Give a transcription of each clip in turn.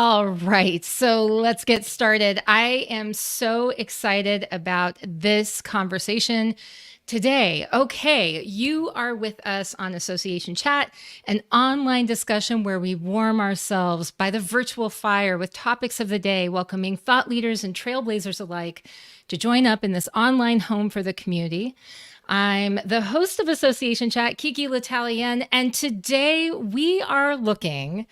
All right, so let's get started. I am so excited about this conversation today. Okay, you are with us on Association Chat, an online discussion where we warm ourselves by the virtual fire with topics of the day, welcoming thought leaders and trailblazers alike to join up in this online home for the community. I'm the host of Association Chat, KiKi L'Italien, and today we are looking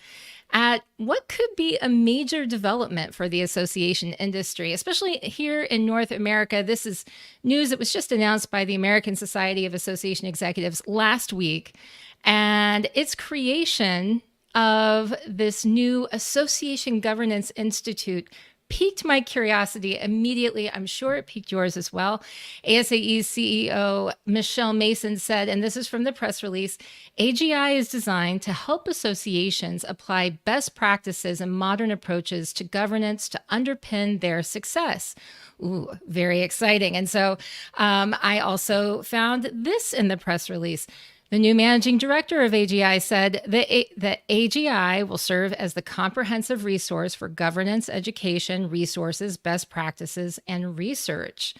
at what could be a major development for the association industry, especially here in North America. This is news that was just announced by the American Society of Association Executives last week, and its creation of this new Association Governance Institute piqued my curiosity immediately. I'm sure it piqued yours as well. ASAE's CEO, Michelle Mason, said, and this is from the press release, AGI is designed to help associations apply best practices and modern approaches to governance to underpin their success. Ooh, very exciting. And so I also found this in the press release. The new managing director of AGI said that AGI will serve as the comprehensive resource for governance, education, resources, best practices, and research.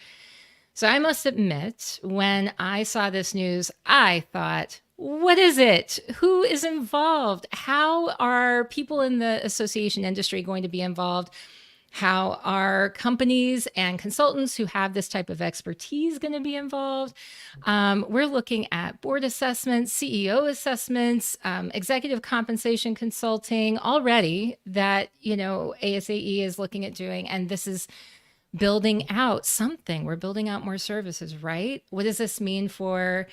So I must admit, when I saw this news, I thought, what is it? Who is involved? How are people in the association industry going to be involved? How are companies and consultants who have this type of expertise going to be involved? We're looking at board assessments, CEO assessments, executive compensation consulting already that, ASAE is looking at doing. And this is building out something. We're building out more services, right? What does this mean for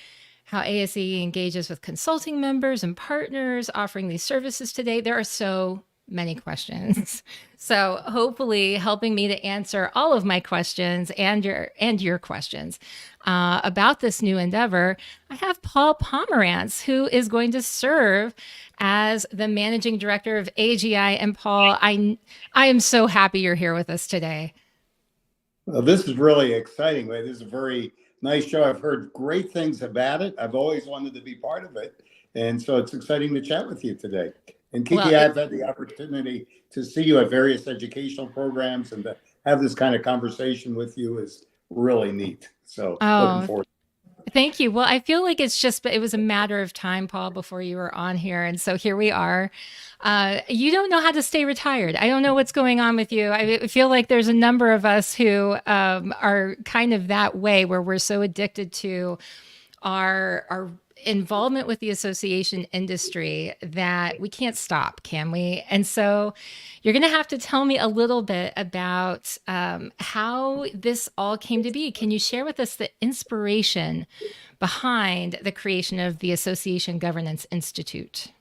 how ASAE engages with consulting members and partners offering these services today? There are so many questions. So hopefully helping me to answer all of my questions and your questions about this new endeavor, I have Paul Pomerantz, who is going to serve as the managing director of AGI. And Paul, I am so happy you're here with us today. Well, this is really exciting. This is a very nice show. I've heard great things about it. I've always wanted to be part of it. And so it's exciting to chat with you today. And KiKi, I've had the opportunity to see you at various educational programs, and to have this kind of conversation with you is really neat. So looking forward. Thank you. Well, I feel like it was a matter of time, Paul, before you were on here. And so here we are. You don't know how to stay retired. I don't know what's going on with you. I feel like there's a number of us who are kind of that way, where we're so addicted to our involvement with the association industry that we can't stop, can we? And so you're going to have to tell me a little bit about how this all came to be. Can you share with us the inspiration behind the creation of the Association Governance Institute?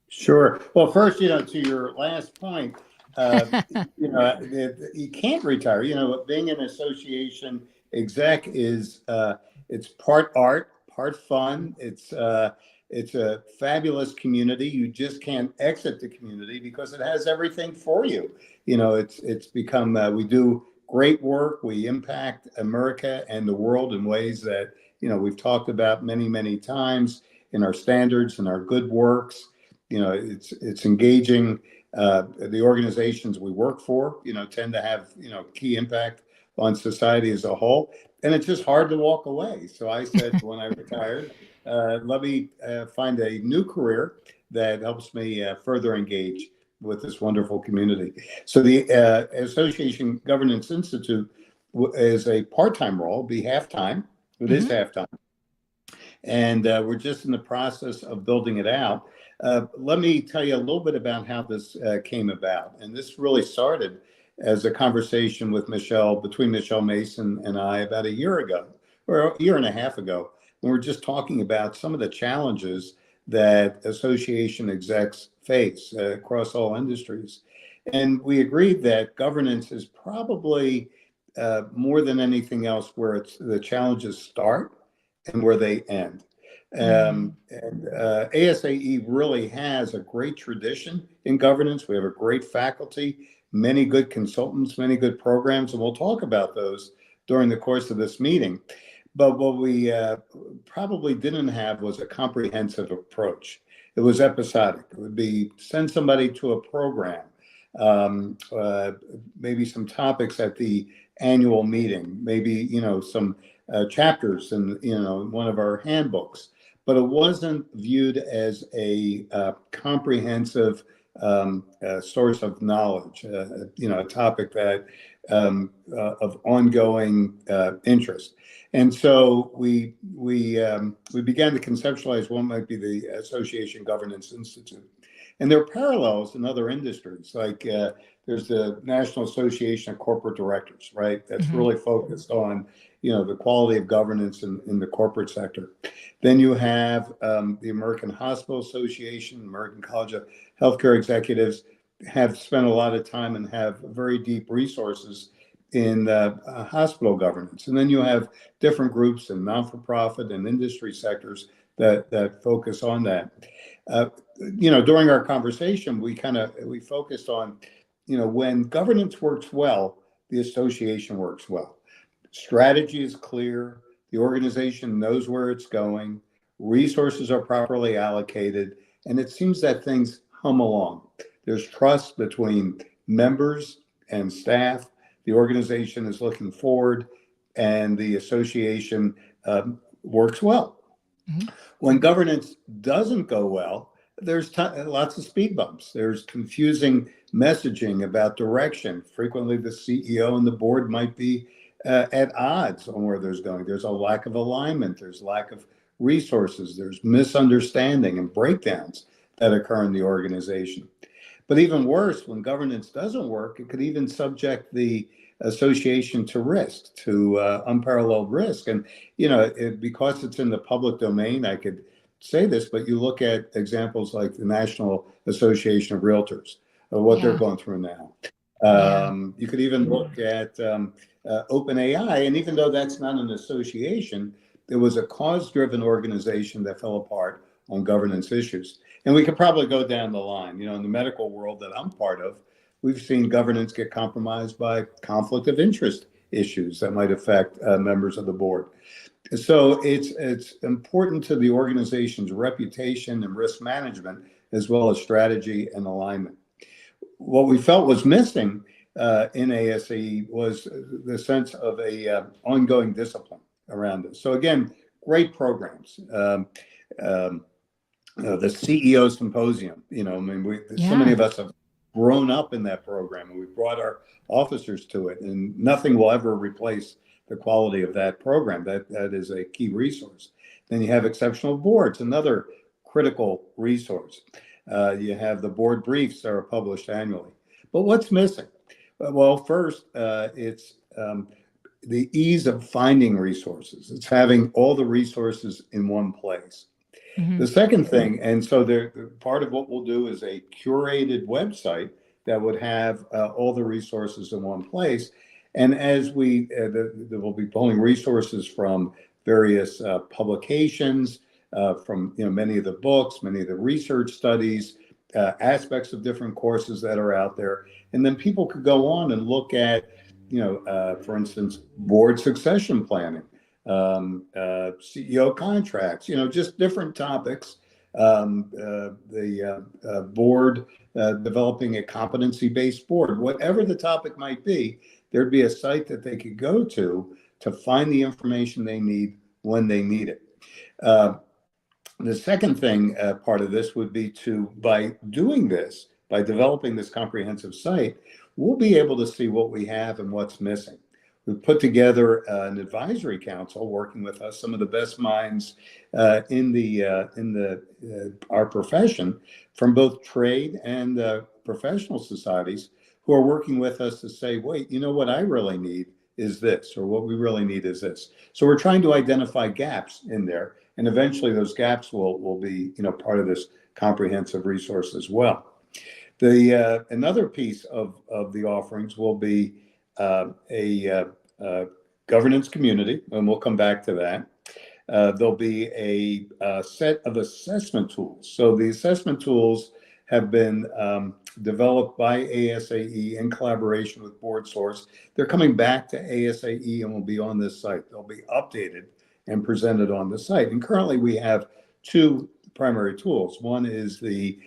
Sure. Well, first, to your last point, you can't retire. Being an association exec is it's part art, part fun. It's a fabulous community. You just can't exit the community because it has everything for you. It's become, we do great work. We impact America and the world in ways that, we've talked about many, many times in our standards and our good works. It's engaging. The organizations we work for, tend to have, key impact on society as a whole. And it's just hard to walk away. So I said, when I retired, let me find a new career that helps me further engage with this wonderful community. So the Association Governance Institute is a part-time role, be half-time. It is half-time. And we're just in the process of building it out. Let me tell you a little bit about how this came about. And this really started as a conversation between Michelle Mason and I about a year ago, or a year and a half ago, when we were just talking about some of the challenges that association execs face across all industries. And we agreed that governance is probably more than anything else where the challenges start and where they end. And ASAE really has a great tradition in governance. We have a great faculty, many good consultants, many good programs, and we'll talk about those during the course of this meeting. But what we probably didn't have was a comprehensive approach. It was episodic. It would be send somebody to a program, maybe some topics at the annual meeting, maybe, some chapters in, one of our handbooks, but it wasn't viewed as a comprehensive source of knowledge, a topic that of ongoing interest. And so we began to conceptualize what might be the Association Governance Institute. And there are parallels in other industries, like there's the National Association of Corporate Directors, right? That's really focused on, the quality of governance in the corporate sector. Then you have the American Hospital Association, American College of Healthcare Executives have spent a lot of time and have very deep resources in hospital governance. And then you have different groups in non-for-profit and industry sectors that focus on that. During our conversation, we focused on, when governance works well, the association works well. Strategy is clear. The organization knows where it's going. Resources are properly allocated. And it seems that things hum along. There's trust between members and staff. The organization is looking forward, and the association works well. When governance doesn't go well, there's lots of speed bumps. There's confusing messaging about direction. Frequently, the CEO and the board might be at odds on where there's going. There's a lack of alignment. There's lack of resources. There's misunderstanding and breakdowns that occur in the organization. But even worse, when governance doesn't work, it could even subject the association to risk, to unparalleled risk. And, because it's in the public domain, I could say this, but you look at examples like the National Association of Realtors, what they're going through now. You could even look at OpenAI, and even though that's not an association, it was a cause-driven organization that fell apart on governance issues. And we could probably go down the line. In the medical world that I'm part of, we've seen governance get compromised by conflict of interest issues that might affect members of the board. So it's important to the organization's reputation and risk management, as well as strategy and alignment. What we felt was missing in ASAE was the sense of a ongoing discipline around this. So again, great programs. The CEO Symposium, so many of us have grown up in that program, and we brought our officers to it, and nothing will ever replace the quality of that program. That is a key resource. Then you have exceptional boards, another critical resource. You have the board briefs that are published annually. But what's missing? Well, first, it's the ease of finding resources. It's having all the resources in one place. The second thing, and so part of what we'll do is a curated website that would have all the resources in one place. And as we'll be pulling resources from various publications, from many of the books, many of the research studies, aspects of different courses that are out there. And then people could go on and look at, for instance, board succession planning, CEO contracts, just different topics. The board developing a competency-based board, whatever the topic might be, there'd be a site that they could go to find the information they need when they need it. The second thing, part of this would be by doing this, by developing this comprehensive site, we'll be able to see what we have and what's missing. We've put together an advisory council working with us, some of the best minds in our profession, from both trade and professional societies, who are working with us to say, wait, what I really need is this, or what we really need is this. So we're trying to identify gaps in there, and eventually those gaps will be part of this comprehensive resource as well. Another piece of the offerings will be a governance community, and we'll come back to that. There'll be a set of assessment tools. So the assessment tools have been developed by ASAE in collaboration with BoardSource. They're coming back to ASAE and will be on this site. They'll be updated and presented on the site. And currently we have two primary tools. One is the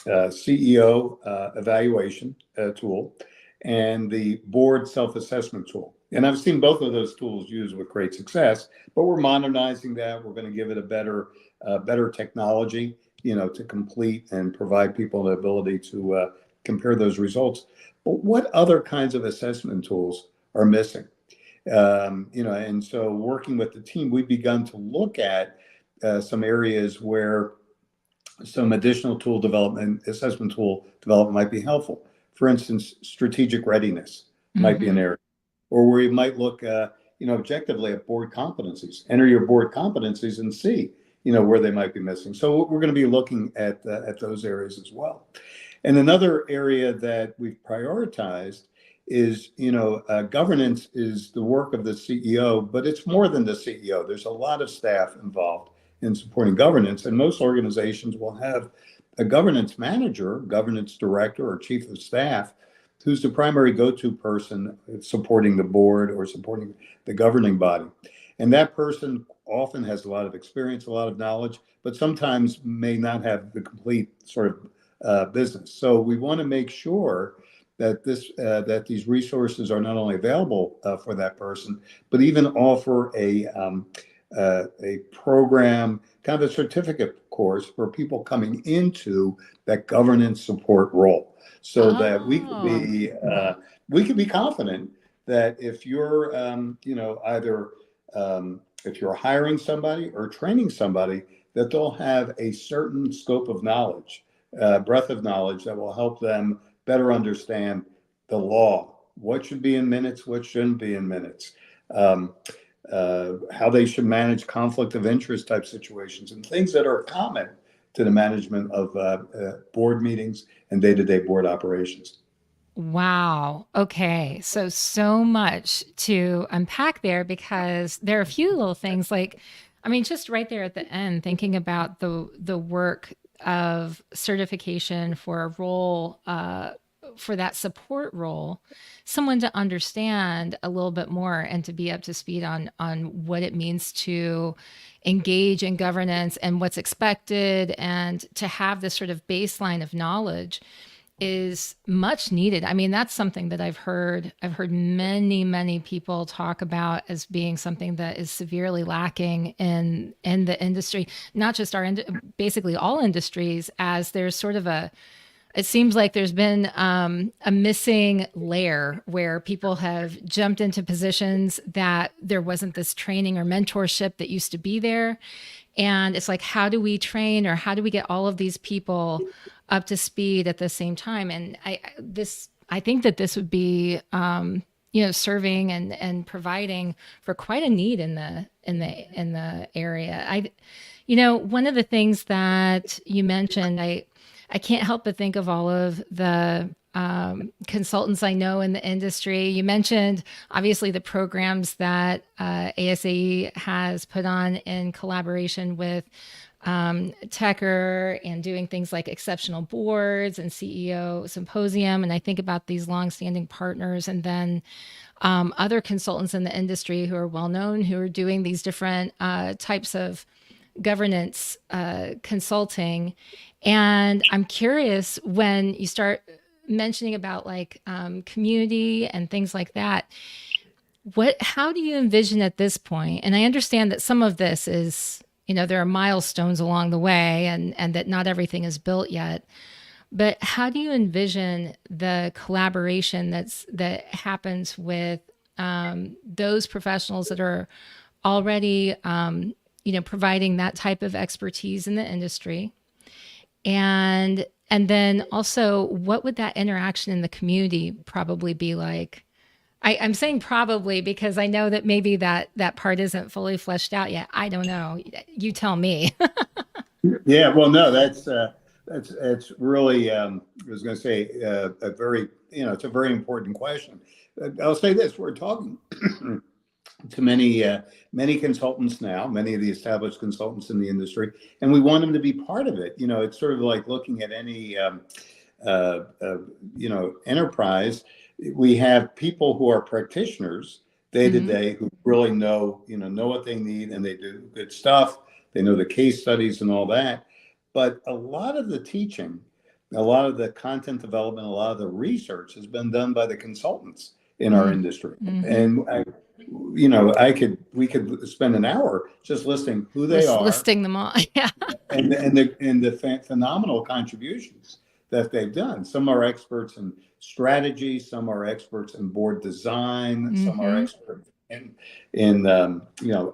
CEO evaluation tool and the board self-assessment tool. And I've seen both of those tools used with great success, but we're modernizing that. We're going to give it a better technology, to complete and provide people the ability to compare those results. But what other kinds of assessment tools are missing? And so working with the team, we've begun to look at some areas where some additional assessment tool development might be helpful. For instance, strategic readiness might be an area, or where you might look, objectively at board competencies, enter your board competencies and see, where they might be missing. So we're going to be looking at those areas as well. And another area that we've prioritized is, governance is the work of the CEO, but it's more than the CEO. There's a lot of staff involved in supporting governance, and most organizations will have a governance manager, governance director, or chief of staff who's the primary go-to person supporting the board or supporting the governing body. And that person often has a lot of experience, a lot of knowledge, but sometimes may not have the complete sort of business. So we want to make sure that these resources are not only available for that person, but even offer a program, kind of a certificate course for people coming into that governance support role, so that we can be confident that if you're either if you're hiring somebody or training somebody, that they'll have a certain scope of knowledge, breadth of knowledge that will help them better understand the law, what should be in minutes, what shouldn't be in minutes, how they should manage conflict of interest type situations, and things that are common to the management of board meetings and day-to-day board operations. Wow. Okay. So much to unpack there, because there are a few little things just right there at the end, thinking about the work of certification for a role, for that support role, someone to understand a little bit more and to be up to speed on what it means to engage in governance and what's expected, and to have this sort of baseline of knowledge is much needed. I mean, that's something that I've heard many people talk about as being something that is severely lacking in the industry, not just basically all industries, as there's sort of it seems like there's been a missing layer where people have jumped into positions that there wasn't this training or mentorship that used to be there. And it's like, how do we train, or how do we get all of these people up to speed at the same time? And I think that this would be, serving and providing for quite a need in the area. One of the things that you mentioned, I can't help but think of all of the consultants I know in the industry. You mentioned obviously the programs that ASAE has put on in collaboration with Techer, and doing things like exceptional boards and CEO symposium. And I think about these longstanding partners, and then other consultants in the industry who are well known, who are doing these different types of governance consulting. And I'm curious, when you start mentioning about community and things like that, how do you envision at this point? And I understand that some of this is, there are milestones along the way, and that not everything is built yet. But how do you envision the collaboration that happens with those professionals that are already, providing that type of expertise in the industry? And then also, what would that interaction in the community probably be like? I'm saying probably because I know that maybe that part isn't fully fleshed out yet. I don't know. You tell me. Yeah, well, no, that's really, I was going to say, a very, it's a very important question. I'll say this: we're talking to many consultants now, many of the established consultants in the industry, and we want them to be part of it. It's sort of like looking at any enterprise. We have people who are practitioners day to day, who really know what they need, and they do good stuff. They know the case studies and all that. But a lot of the teaching a lot of the content development, a lot of the research has been done by the consultants in our industry. And we could spend an hour just listing who they are Listing them all. Yeah. and the phenomenal contributions that they've done. Some are experts in strategy, some are experts in board design, some are experts in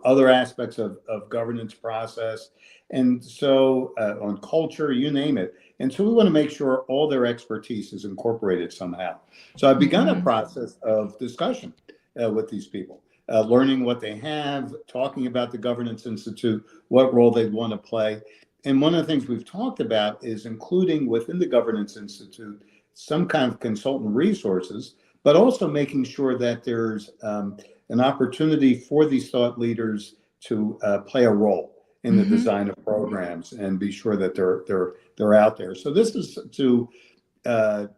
other aspects of governance process, and so on culture, you name it. And so we want to make sure all their expertise is incorporated somehow. So I've begun a process of discussion with these people, learning what they have, talking about the Governance Institute, what role they'd want to play. And one of the things we've talked about is including within the Governance Institute some kind of consultant resources, but also making sure that there's an opportunity for these thought leaders to play a role in the design of programs and be sure that they're out there. So this is to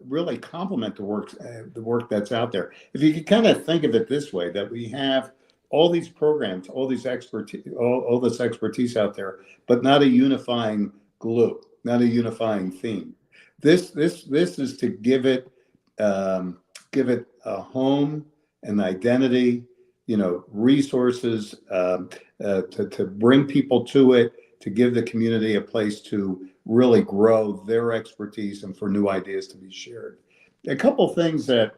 really complement the work that's out there. If you could kind of think of it this way, that we have all these programs, all these expertise, all this expertise out there, but not a unifying glue, not a unifying theme. This is to give it a home, an identity, resources, to bring people to it, to give the community a place to really grow their expertise and for new ideas to be shared. A couple things that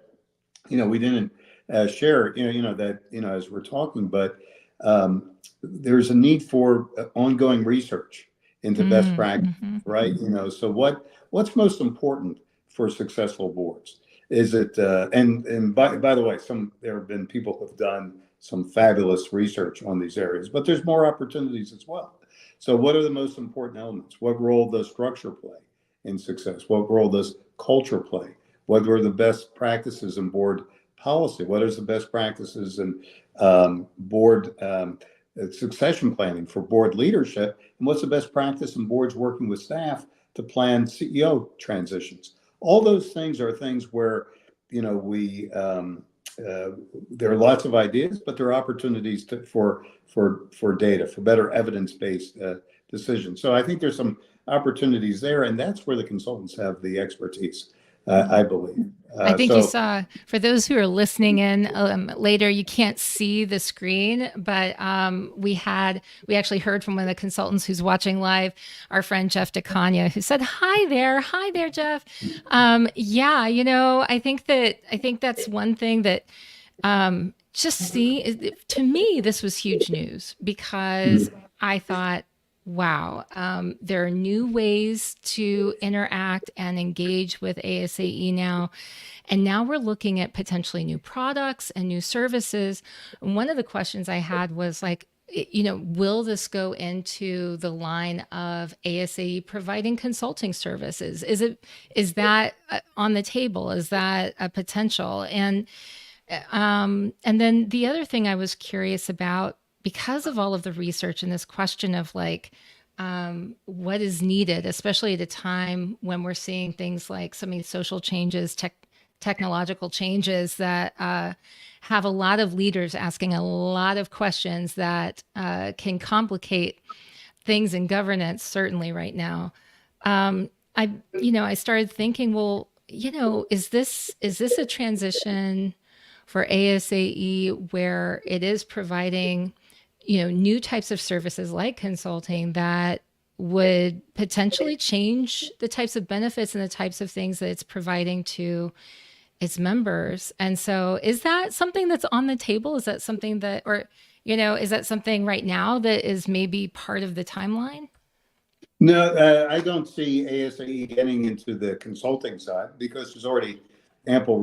we didn't share, as we're talking, but there's a need for ongoing research into best practice, right? So what's most important for successful boards? Is it and by the way, there have been people who have done some fabulous research on these areas, but there's more opportunities as well. So what are the most important elements? What role does structure play in success? What role does culture play? What are the best practices in board policy? What is the best practices in board succession planning for board leadership? And what's the best practice in boards working with staff to plan CEO transitions? All those things are things where, we there are lots of ideas, but there are opportunities for data, for better evidence-based decisions. So I think there's some opportunities there, and that's where the consultants have the expertise, I believe. I think you saw, for those who are listening in later, you can't see the screen, but we actually heard from one of the consultants who's watching live, our friend Jeff DeCania, who said, hi there, Jeff. I think that's one thing that to me, this was huge news, because I thought, wow, there are new ways to interact and engage with ASAE now. And now we're looking at potentially new products and new services. And one of the questions I had was will this go into the line of ASAE providing consulting services? Is that on the table? Is that a potential? And then the other thing I was curious about, because of all of the research and this question of what is needed, especially at a time when we're seeing things like some of these social changes, technological changes that have a lot of leaders asking a lot of questions that can complicate things in governance, certainly right now. I started thinking, well, is this a transition for ASAE where it is providing new types of services like consulting that would potentially change the types of benefits and the types of things that it's providing to its members? And so is that something that's on the table? Is that something that, is that something right now that is maybe part of the timeline? No, I don't see ASAE getting into the consulting side, because there's already ample,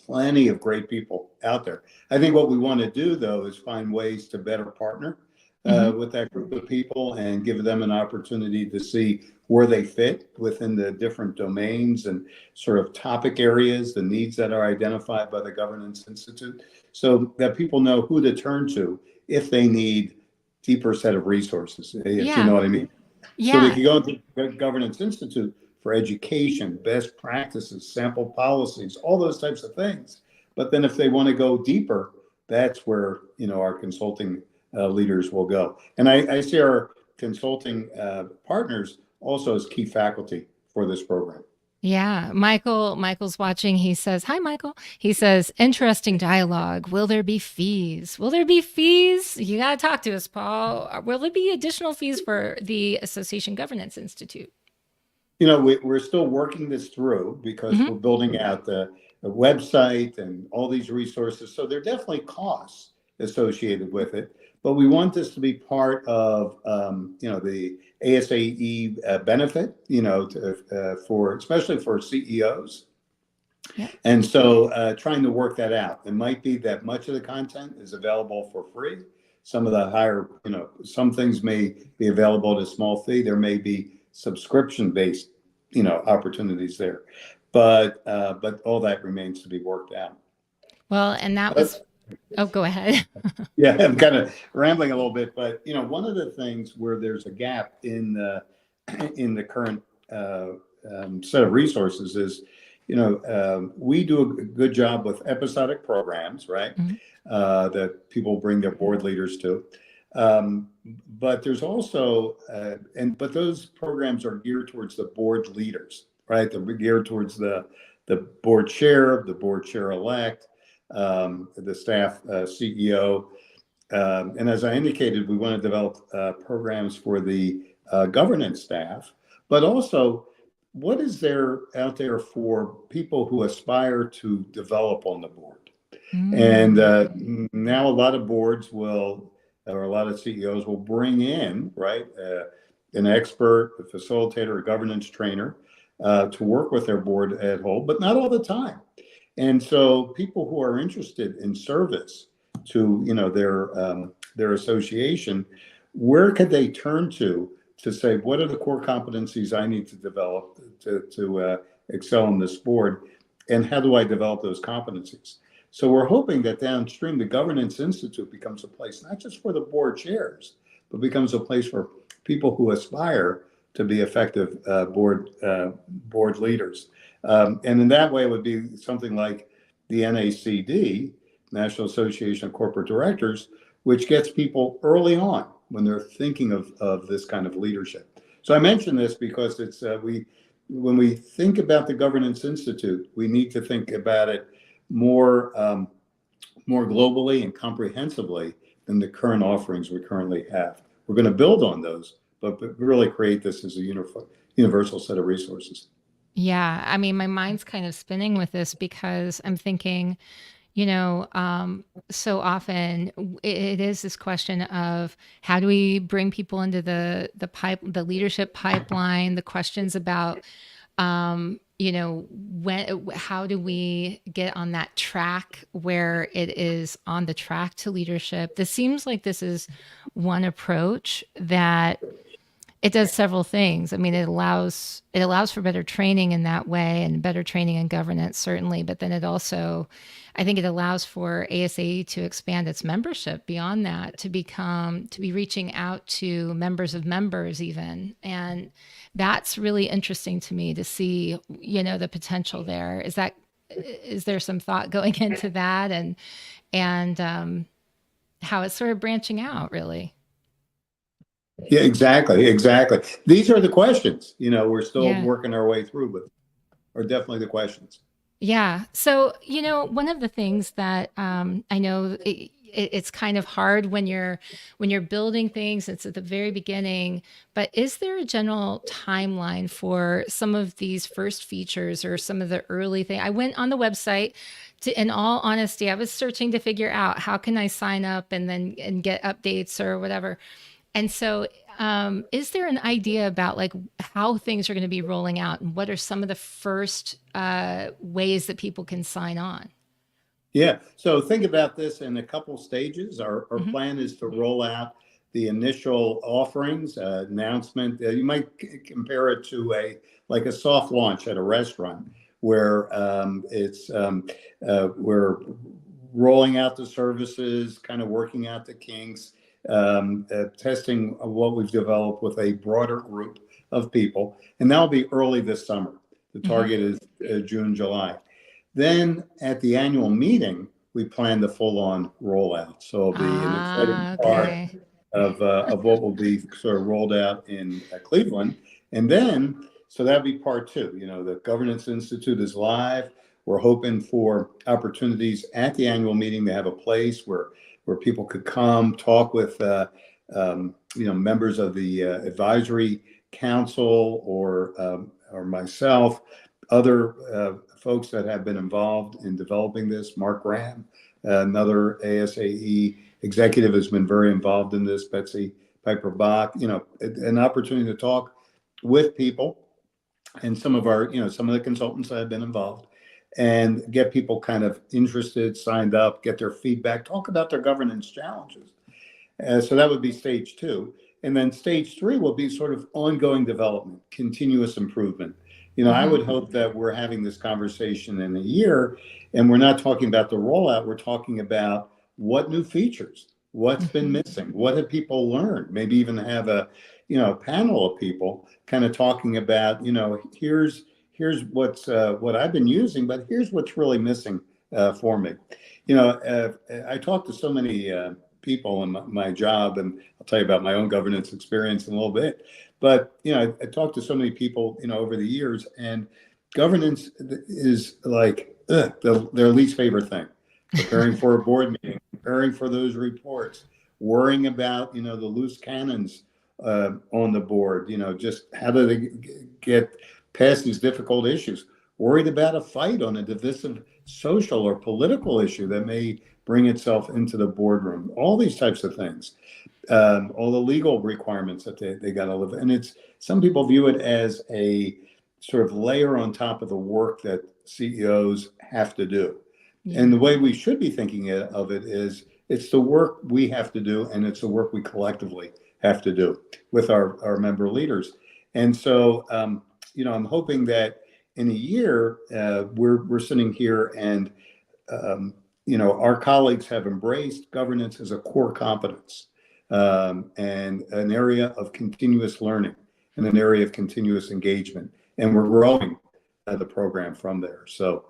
plenty of great people out there. I think what we want to do, though, is find ways to better partner with that group of people and give them an opportunity to see where they fit within the different domains and sort of topic areas, the needs that are identified by the Governance Institute, so that people know who to turn to if they need deeper set of resources, if you know what I mean. Yeah. So they can go to the Governance Institute for education, best practices, sample policies, all those types of things. But then if they want to go deeper, that's where our consulting leaders will go. And I see our consulting partners also as key faculty for this program. Yeah, Michael's watching. He says, "Hi, Michael." He says, "Interesting dialogue. Will there be fees? Will there be fees? You got to talk to us, Paul. Will there be additional fees for the Association Governance Institute?" We're still working this through because Hmm. we're building out the website and all these resources. So there are definitely costs associated with it, but we want this to be part of, the ASAE benefit, for especially for CEOs. Yeah. And so trying to work that out. It might be that much of the content is available for free. Some of the higher, some things may be available at a small fee. There may be subscription-based, opportunities there. But all that remains to be worked out. Well, and that But, was. Oh, go ahead. yeah, I'm kind of rambling a little bit, but one of the things where there's a gap in the current set of resources is, we do a good job with episodic programs, right? Mhm. That people bring their board leaders to. Um, but there's also, but those programs are geared towards the board leaders, right? They're geared towards the board chair, the board chair elect, the staff CEO. And as I indicated, we want to develop programs for the governance staff, but also what is there out there for people who aspire to develop on the board? And Mm. now a lot of boards will, or a lot of CEOs will bring in, right, an expert, a facilitator, a governance trainer to work with their board at whole, but not all the time. And so people who are interested in service to, their association, where could they turn to say, what are the core competencies I need to develop to excel on this board? And how do I develop those competencies? So we're hoping that downstream, the Governance Institute becomes a place, not just for the board chairs, but becomes a place for people who aspire to be effective board leaders. And in that way, it would be something like the NACD, National Association of Corporate Directors, which gets people early on when they're thinking of this kind of leadership. So I mention this because it's when we think about the Governance Institute, we need to think about it more more globally and comprehensively than the current offerings we currently have. We're going to build on those, but really create this as a universal set of resources. Yeah, I mean, my mind's kind of spinning with this because I'm thinking, so often it is this question of how do we bring people into the leadership pipeline, the questions about, how do we get on that track where it is on the track to leadership? This seems like this is one approach that it does several things. I mean, it allows for better training in that way and better training and governance, certainly. But then I think it allows for ASAE to expand its membership beyond that, to be reaching out to members of members even. And that's really interesting to me to see, the potential there. Is there some thought going into that and how it's sort of branching out, really? Yeah, exactly. These are the questions, we're still Yeah. working our way through, but are definitely the questions. Yeah. So, one of the things that I know it's kind of hard when you're building things. It's at the very beginning, but is there a general timeline for some of these first features or some of the early things? I went on the website. In all honesty, I was searching to figure out how can I sign up and get updates or whatever. And so, is there an idea about like how things are going to be rolling out and what are some of the first ways that people can sign on? Yeah. So think about this in a couple stages. Our Hmm. plan is to roll out the initial offerings, announcement. You might compare it to like a soft launch at a restaurant where we're rolling out the services, kind of working out the kinks, testing what we've developed with a broader group of people. And that'll be early this summer. The Hmm. target is June, July. Then at the annual meeting, we plan the full-on rollout. So it'll be an exciting Ah, part okay. of what will be sort of rolled out in Cleveland. And then so that'd be part two. The Governance Institute is live. We're hoping for opportunities at the annual meeting to have a place where people could come talk with members of the advisory council or myself, other folks that have been involved in developing this. Mark Graham, another ASAE executive, has been very involved in this. Betsy Piper Bach, an opportunity to talk with people and some of the consultants that have been involved, and get people kind of interested, signed up, get their feedback, talk about their governance challenges. So that would be stage two. And then stage three will be sort of ongoing development, continuous improvement. I would hope that we're having this conversation in a year and we're not talking about the rollout, we're talking about what new features, what's been missing, what have people learned, maybe even have a panel of people kind of talking about, here's what I've been using, but here's what's really missing for me. I talk to so many people in my job, and I'll tell you about my own governance experience in a little bit. But I talked to so many people, over the years, and governance is like their least favorite thing. Preparing for a board meeting, preparing for those reports, worrying about the loose cannons on the board. Just how do they get past these difficult issues? Worried about a fight on a divisive social or political issue that may bring itself into the boardroom. All these types of things, all the legal requirements that they got to live. And some people view it as a sort of layer on top of the work that CEOs have to do. Yeah. And the way we should be thinking of it is it's the work we have to do, and it's the work we collectively have to do with our member leaders. And so, I'm hoping that in a year, we're sitting here and, our colleagues have embraced governance as a core competence, and an area of continuous learning and an area of continuous engagement. And we're growing the program from there. So,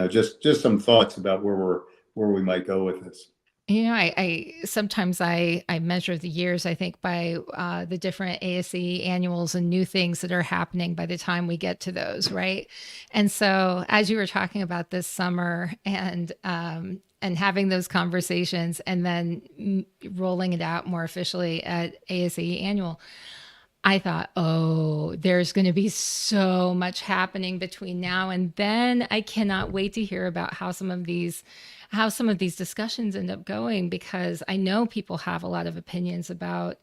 just some thoughts about where we might go with this. I sometimes I measure the years, I think, by the different ASAE annuals and new things that are happening by the time we get to those, right? And so as you were talking about this summer and having those conversations and then rolling it out more officially at ASAE annual, I thought, oh, there's going to be so much happening between now and then. I cannot wait to hear about how some of these discussions end up going, because I know people have a lot of opinions about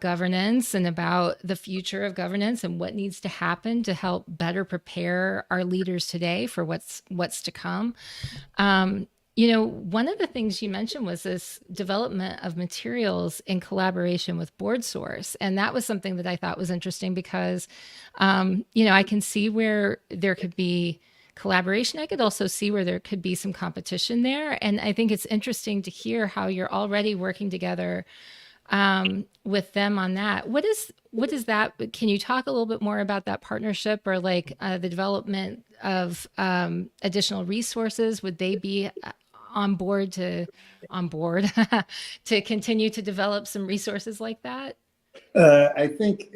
governance and about the future of governance and what needs to happen to help better prepare our leaders today for what's to come. One of the things you mentioned was this development of materials in collaboration with BoardSource. And that was something that I thought was interesting because, I can see where there could be collaboration. I could also see where there could be some competition there. And I think it's interesting to hear how you're already working together with them on that. What is that? Can you talk a little bit more about that partnership, or like the development of additional resources? Would they be on board to continue to develop some resources like that? I think,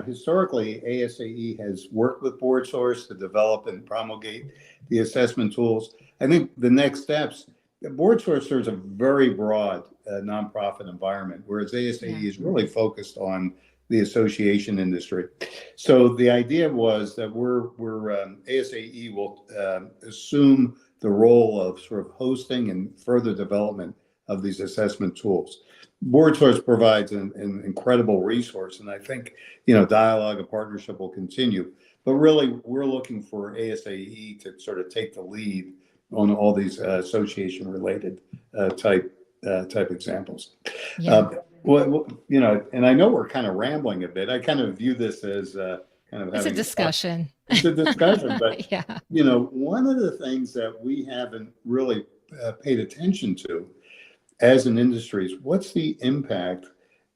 historically, ASAE has worked with BoardSource to develop and promulgate the assessment tools. I think the next steps, BoardSource serves a very broad nonprofit environment, whereas ASAE is really focused on the association industry. So the idea was that ASAE will assume the role of sort of hosting and further development of these assessment tools. BoardSource provides an incredible resource, and I think dialogue and partnership will continue. But really, we're looking for ASAE to sort of take the lead on all these association-related type examples. Yeah. And I know we're kind of rambling a bit. I kind of view this as kind of it's a discussion. It's a discussion, but yeah. One of the things that we haven't really paid attention to as an industry is what's the impact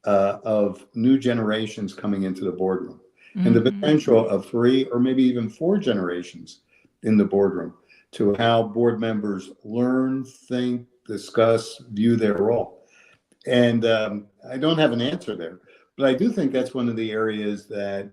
of new generations coming into the boardroom, and the potential of 3 or maybe even 4 generations in the boardroom to how board members learn, think, discuss, view their role. And I don't have an answer there, but I do think that's one of the areas that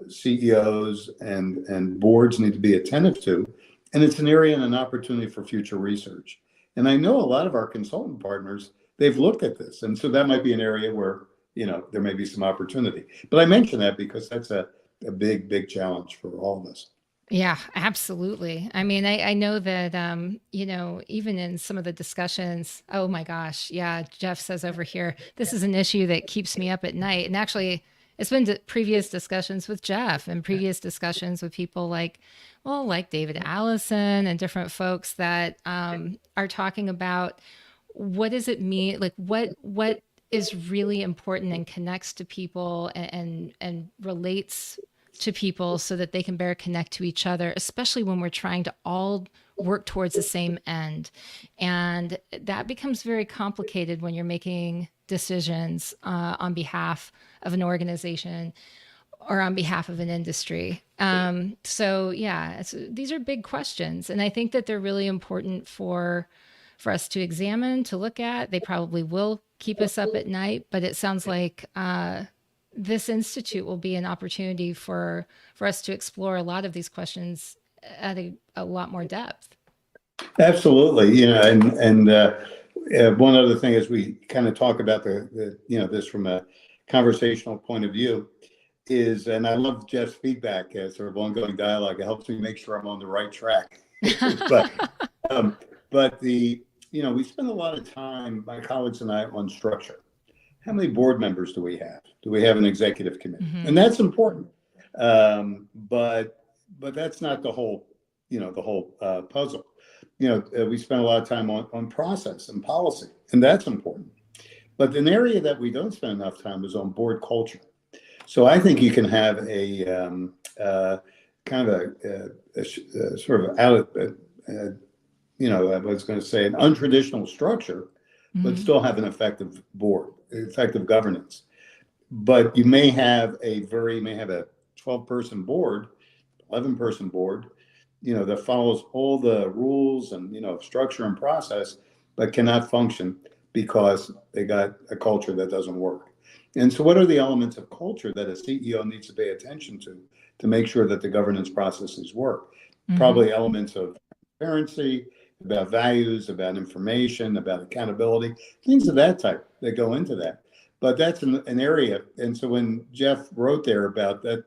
CEOs and boards need to be attentive to. And it's an area and an opportunity for future research. And I know a lot of our consultant partners, they've looked at this. And so that might be an area where, there may be some opportunity. But I mention that because that's a big, big challenge for all of us. Yeah, absolutely. I mean, I know that, even in some of the discussions, oh my gosh, yeah, Jeff says over here, this is an issue that keeps me up at night. And actually, it's been previous discussions with Jeff and previous discussions with people like David Allison and different folks that are talking about what does it mean, like what is really important and connects to people and relates to people so that they can better connect to each other, especially when we're trying to all work towards the same end. And that becomes very complicated when you're making decisions on behalf of an organization or on behalf of an industry. So yeah, these are big questions. And I think that they're really important for us to examine, to look at. They probably will keep us up at night, but it sounds like this institute will be an opportunity for us to explore a lot of these questions at a lot more depth. Absolutely. And one other thing as we kind of talk about this from a conversational point of view is, and I love Jeff's feedback as sort of ongoing dialogue. It helps me make sure I'm on the right track. but we spend a lot of time, my colleagues and I, on structure. How many board members do we have? Do we have an executive committee? Mm-hmm. And that's important. But that's not the whole, puzzle. We spend a lot of time on process and policy, and that's important. But an area that we don't spend enough time is on board culture. So I think you can have a kind of a sort of I was going to say an untraditional structure, mm-hmm. but still have an effective board, effective governance. But you may have a 12-person board, 11-person board, that follows all the rules and, structure and process, but cannot function because they got a culture that doesn't work. And so what are the elements of culture that a CEO needs to pay attention to make sure that the governance processes work? Mm-hmm. Probably elements of transparency, about values, about information, about accountability, things of that type that go into that. But that's an area. And so when Jeff wrote there about that,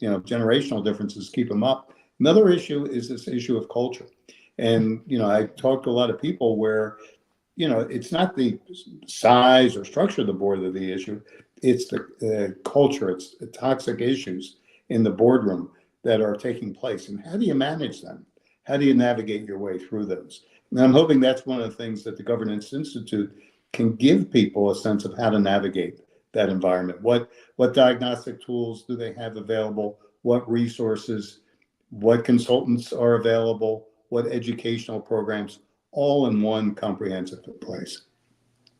generational differences keep them up. Another issue is this issue of culture. And, I talked to a lot of people where, it's not the size or structure of the board of the issue. It's the culture. It's the toxic issues in the boardroom that are taking place. And how do you manage them? How do you navigate your way through those? And I'm hoping that's one of the things that the Governance Institute can give people a sense of how to navigate that environment. What diagnostic tools do they have available? What resources? What consultants are available? What educational programs? All in one comprehensive place.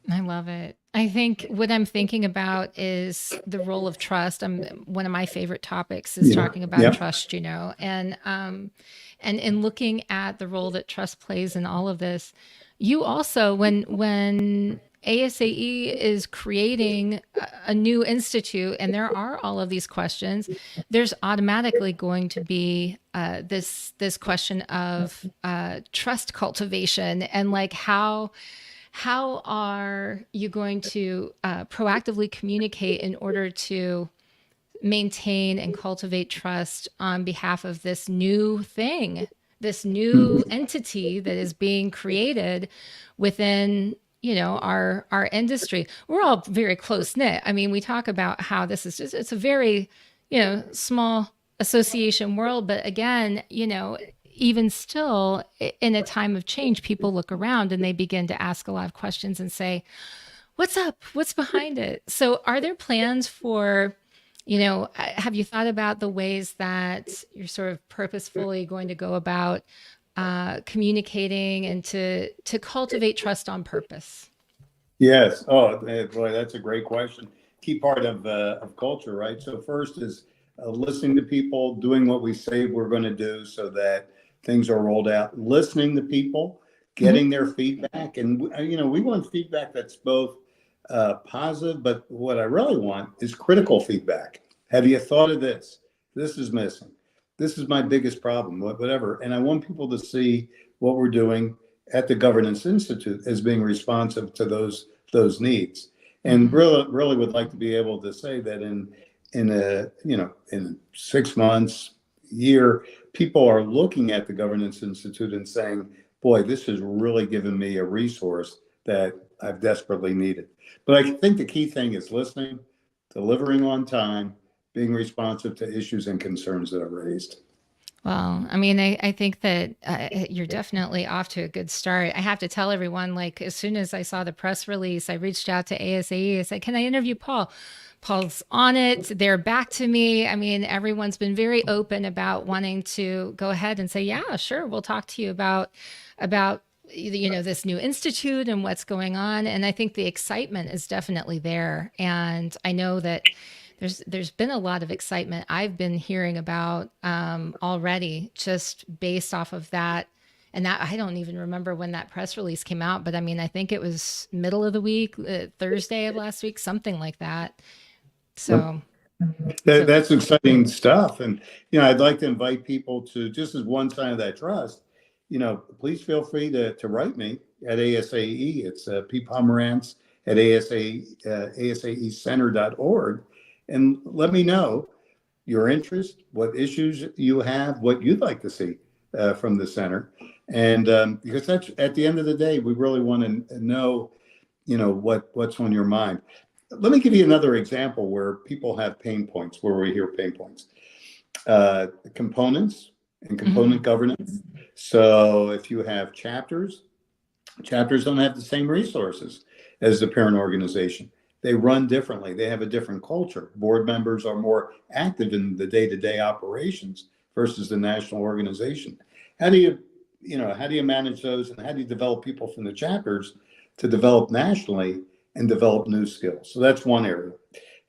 I love it. I think what I'm thinking about is the role of trust. One of my favorite topics is talking about trust, and in looking at the role that trust plays in all of this. You also, when ASAE is creating a new institute and there are all of these questions, there's automatically going to be this question of trust cultivation and like how are you going to proactively communicate in order to maintain and cultivate trust on behalf of this new thing, this new entity that is being created within our industry. We're all very close knit. I mean, we talk about how this is it's a very, small association world. But again, even still in a time of change, people look around and they begin to ask a lot of questions and say, what's up? What's behind it? So are there plans for, have you thought about the ways that you're sort of purposefully going to go about communicating and to cultivate trust on purpose? Yes. Oh, boy, that's a great question. Key part of culture, right? So first is listening to people, doing what we say we're going to do so that things are rolled out, listening to people, getting their feedback. And, we want feedback that's both positive, but what I really want is critical feedback. Have you thought of this? This is missing. This is my biggest problem, whatever. And I want people to see what we're doing at the Governance Institute as being responsive to those needs. And really would like to be able to say that in 6 months, year, people are looking at the Governance Institute and saying, boy, this has really given me a resource that I've desperately needed. But I think the key thing is listening, delivering on time, being responsive to issues and concerns that are raised. Well, I mean, I think that you're definitely off to a good start. I have to tell everyone, like, as soon as I saw the press release, I reached out to ASAE. I said, can I interview Paul? Paul's on it. They're back to me. I mean, everyone's been very open about wanting to go ahead and say, yeah, sure, we'll talk to you about this new institute and what's going on. And I think the excitement is definitely there. And I know that there's been a lot of excitement I've been hearing about already, just based off of that. And that I don't even remember when that press release came out, but I mean, I think it was middle of the week, Thursday of last week, something like that. So that's exciting stuff. And, I'd like to invite people to, just as one sign of that trust, please feel free to write me at ASAE. It's P. Pomerantz at asaecenter.org. And let me know your interest, what issues you have, what you'd like to see from the center. And because that's, at the end of the day, we really want to know, what's on your mind. Let me give you another example where people have pain points, where we hear pain points. Components and component governance. So if you have chapters don't have the same resources as the parent organization. They run differently. They have a different culture. Board members are more active in the day-to-day operations versus the national organization. How do you manage those, and how do you develop people from the chapters to develop nationally and develop new skills? So that's one area.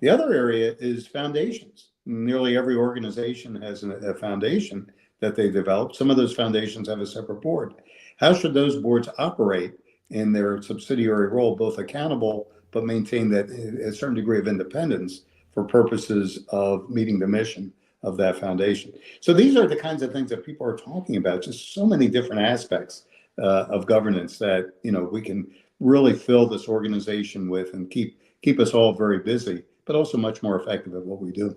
The other area is foundations. Nearly every organization has a foundation that they develop. Some of those foundations have a separate board. How should those boards operate in their subsidiary role, both accountable, but maintain that a certain degree of independence for purposes of meeting the mission of that foundation? So these are the kinds of things that people are talking about, just so many different aspects of governance that, we can really fill this organization with and keep us all very busy, but also much more effective at what we do.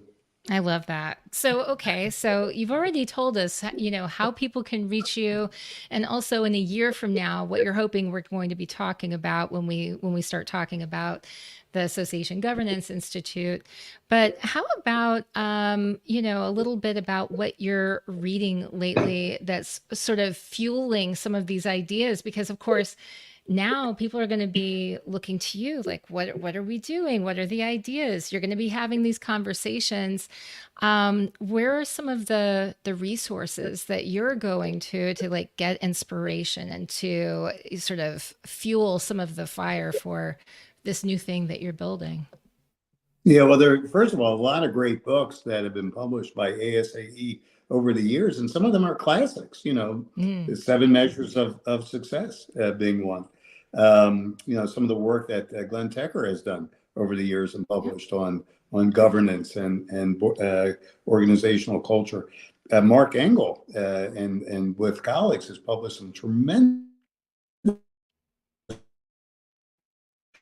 I love that. So, okay. So you've already told us, how people can reach you, and also in a year from now, what you're hoping we're going to be talking about when we start talking about the Association Governance Institute. But how about, a little bit about what you're reading lately that's sort of fueling some of these ideas? Because of course, now people are going to be looking to you like, what are we doing? What are the ideas? You're going to be having these conversations. Where are some of the resources that you're going to like get inspiration and to sort of fuel some of the fire for this new thing that you're building? Yeah, well, there are, first of all, a lot of great books that have been published by ASAE over the years, and some of them are classics, The 7 Measures of Success being one. Some of the work that Glenn Tecker has done over the years and published on governance and organizational culture. Mark Engel and with colleagues has published some tremendous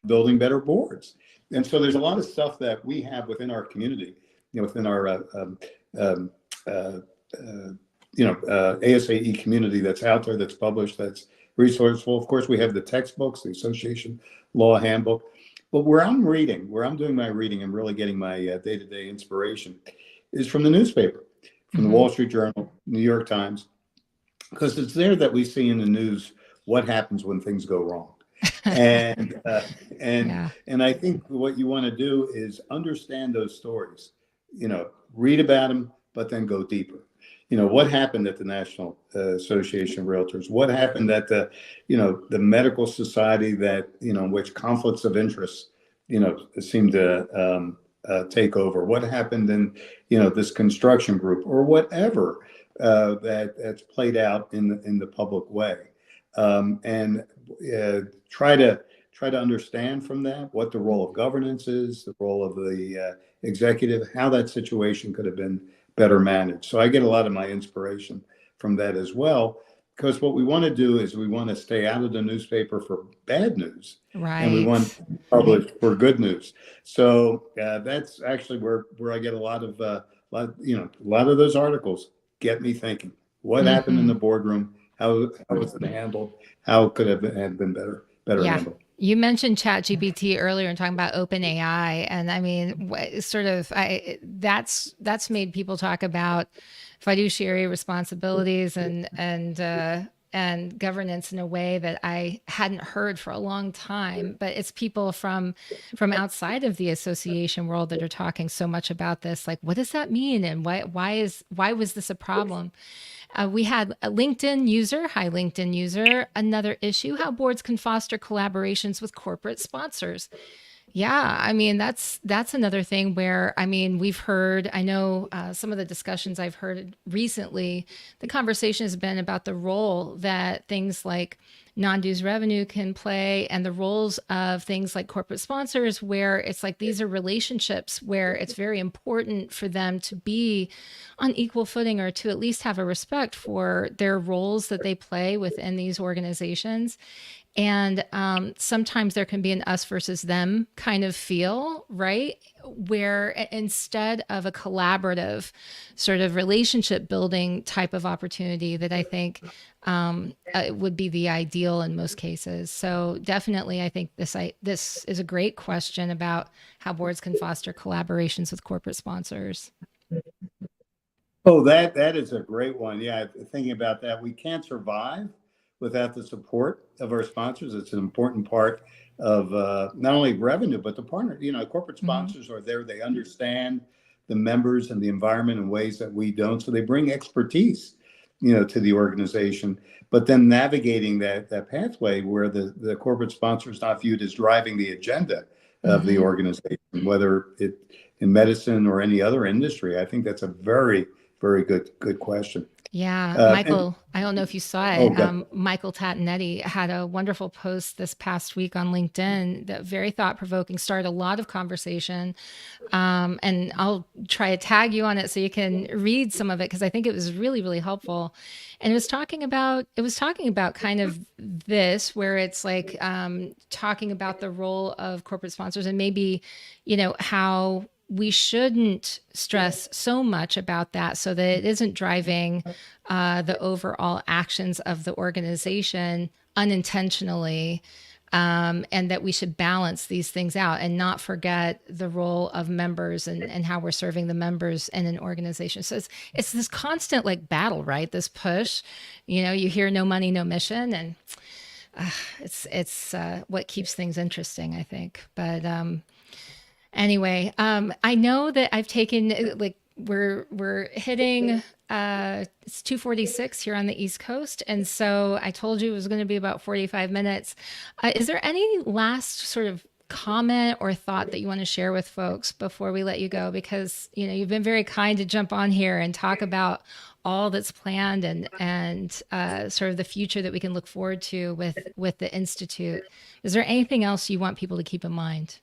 building better boards. And so there's a lot of stuff that we have within our community, within our ASAE community that's out there, that's published, that's resourceful. Of course, we have the textbooks, the Association Law Handbook. But where I'm doing my reading and really getting my day-to-day inspiration is from the newspaper, from the Wall Street Journal, New York Times, because it's there that we see in the news what happens when things go wrong. And I think what you want to do is understand those stories, read about them, but then go deeper. What happened at the National Association of Realtors? What happened at the medical society that, in which conflicts of interest, seem to take over? What happened in, this construction group or whatever that's played out in the public way? And try try to understand from that what the role of governance is, the role of the executive, how that situation could have been better managed. So I get a lot of my inspiration from that as well, because what we want to do is we want to stay out of the newspaper for bad news, and we want Right. to publish for good news. So that's actually where I get a lot of a lot of those articles get me thinking. What happened in the Hmm. boardroom? How was it handled? How could it have been better Yeah. handled? You mentioned ChatGPT earlier and talking about open AI. And I mean, sort of, that's made people talk about fiduciary responsibilities and governance in a way that I hadn't heard for a long time. But it's people from outside of the association world that are talking so much about this. Like, what does that mean? And why was this a problem? We had a LinkedIn user, hi LinkedIn user, another issue, how boards can foster collaborations with corporate sponsors. Yeah, I mean that's another thing where I mean we've heard. I know some of the discussions I've heard recently. The conversation has been about the role that things like non-dues revenue can play, and the roles of things like corporate sponsors, where it's like these are relationships where it's very important for them to be on equal footing, or to at least have a respect for their roles that they play within these organizations. And sometimes there can be an us versus them kind of feel, right? Where instead of a collaborative sort of relationship building type of opportunity that I think would be the ideal in most cases. So definitely, I think this is a great question about how boards can foster collaborations with corporate sponsors. Oh, that is a great one. Yeah, thinking about that, we can't survive without the support of our sponsors. It's an important part of not only revenue but the partner. Corporate Hmm. sponsors are there. They understand the members and the environment in ways that we don't. So they bring expertise, to the organization. But then navigating that pathway where the corporate sponsor is not viewed as driving the agenda of the Hmm. organization, whether it in medicine or any other industry. I think that's a very good question. Yeah, And Michael, I don't know if you saw oh, it. God. Michael Tatanetti had a wonderful post this past week on LinkedIn that very thought provoking, started a lot of conversation. And I'll try to tag you on it so you can read some of it because I think it was really, really helpful. And it was talking about kind of this, where it's like talking about the role of corporate sponsors and maybe, how we shouldn't stress so much about that so that it isn't driving the overall actions of the organization unintentionally, and that we should balance these things out and not forget the role of members and how we're serving the members in an organization. So it's this constant like battle, right? This push, you hear no money, no mission, and it's what keeps things interesting, I think. But anyway, I know that I've taken like we're hitting it's 2:46 here on the East Coast, and so I told you it was going to be about 45 minutes. Is there any last sort of comment or thought that you want to share with folks before we let you go? Because you've been very kind to jump on here and talk about all that's planned and sort of the future that we can look forward to with the institute. Is there anything else you want people to keep in mind?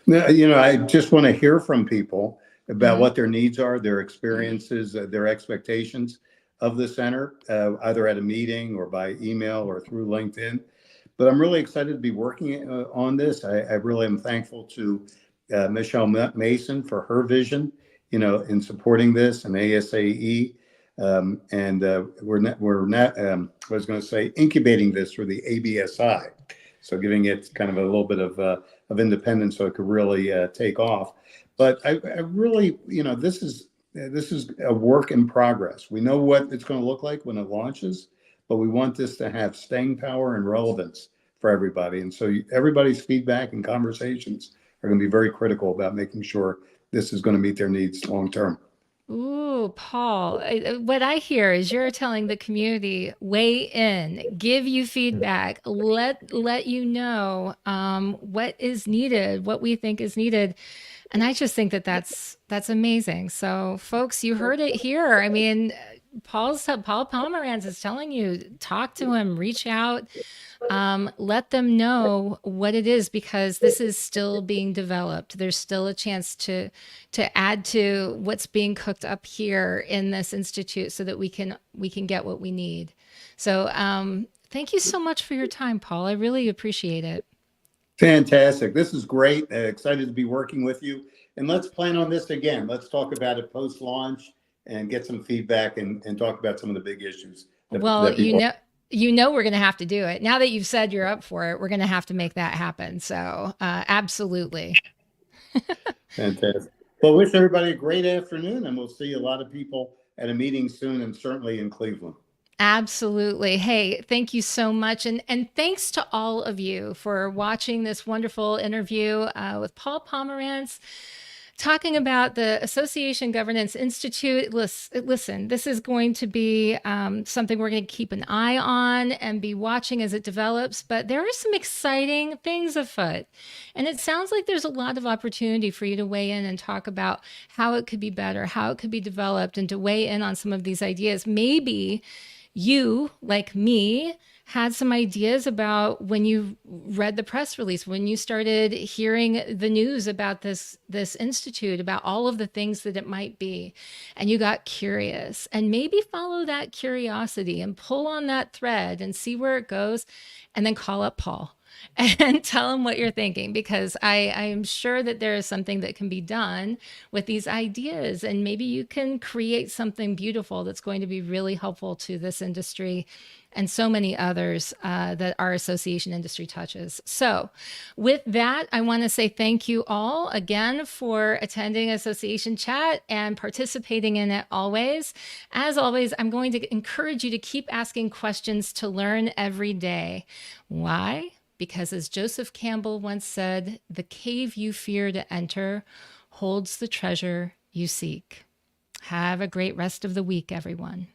No, I just want to hear from people about Hmm. what their needs are, their experiences, their expectations of the center, either at a meeting or by email or through LinkedIn. But I'm really excited to be working on this. I really am thankful to Michelle Mason for her vision, in supporting this, and ASAE. And we're not I was going to say incubating this through the ABSI, so giving it kind of a little bit of independence so it could really take off. But I really, this is a work in progress. We know what it's going to look like when it launches, but we want this to have staying power and relevance for everybody. And so everybody's feedback and conversations are going to be very critical about making sure this is going to meet their needs long term. Ooh, Paul, what I hear is you're telling the community, weigh in, give you feedback, let you know what is needed, what we think is needed. And I just think that that's amazing. So, folks, you heard it here. I mean, Paul Pomerantz is telling you, talk to him, reach out, let them know what it is, because this is still being developed. There's still a chance to add to what's being cooked up here in this institute, so that we can get what we need. So thank you so much for your time, Paul. I really appreciate it. Fantastic. This is great. Excited to be working with you. And let's plan on this again. Let's talk about it post-launch and get some feedback and talk about some of the big issues Well, that people. we're going to have to do it. Now that you've said you're up for it, we're going to have to make that happen. So, absolutely. Fantastic. Well, wish everybody a great afternoon, and we'll see a lot of people at a meeting soon, and certainly in Cleveland. Absolutely. Hey, thank you so much. And thanks to all of you for watching this wonderful interview with Paul Pomerantz, talking about the Association Governance Institute. Listen, this is going to be something we're going to keep an eye on and be watching as it develops. But there are some exciting things afoot. And it sounds like there's a lot of opportunity for you to weigh in and talk about how it could be better, how it could be developed, and to weigh in on some of these ideas. Maybe you, like me, had some ideas about when you read the press release, when you started hearing the news about this institute, about all of the things that it might be, and you got curious. And maybe follow that curiosity and pull on that thread and see where it goes, and then call up Paul and tell him what you're thinking, because I am sure that there is something that can be done with these ideas, and maybe you can create something beautiful that's going to be really helpful to this industry and so many others that our association industry touches. So with that, I want to say thank you all again for attending Association Chat and participating in it always. As always, I'm going to encourage you to keep asking questions to learn every day. Why? Because as Joseph Campbell once said, the cave you fear to enter holds the treasure you seek. Have a great rest of the week, everyone.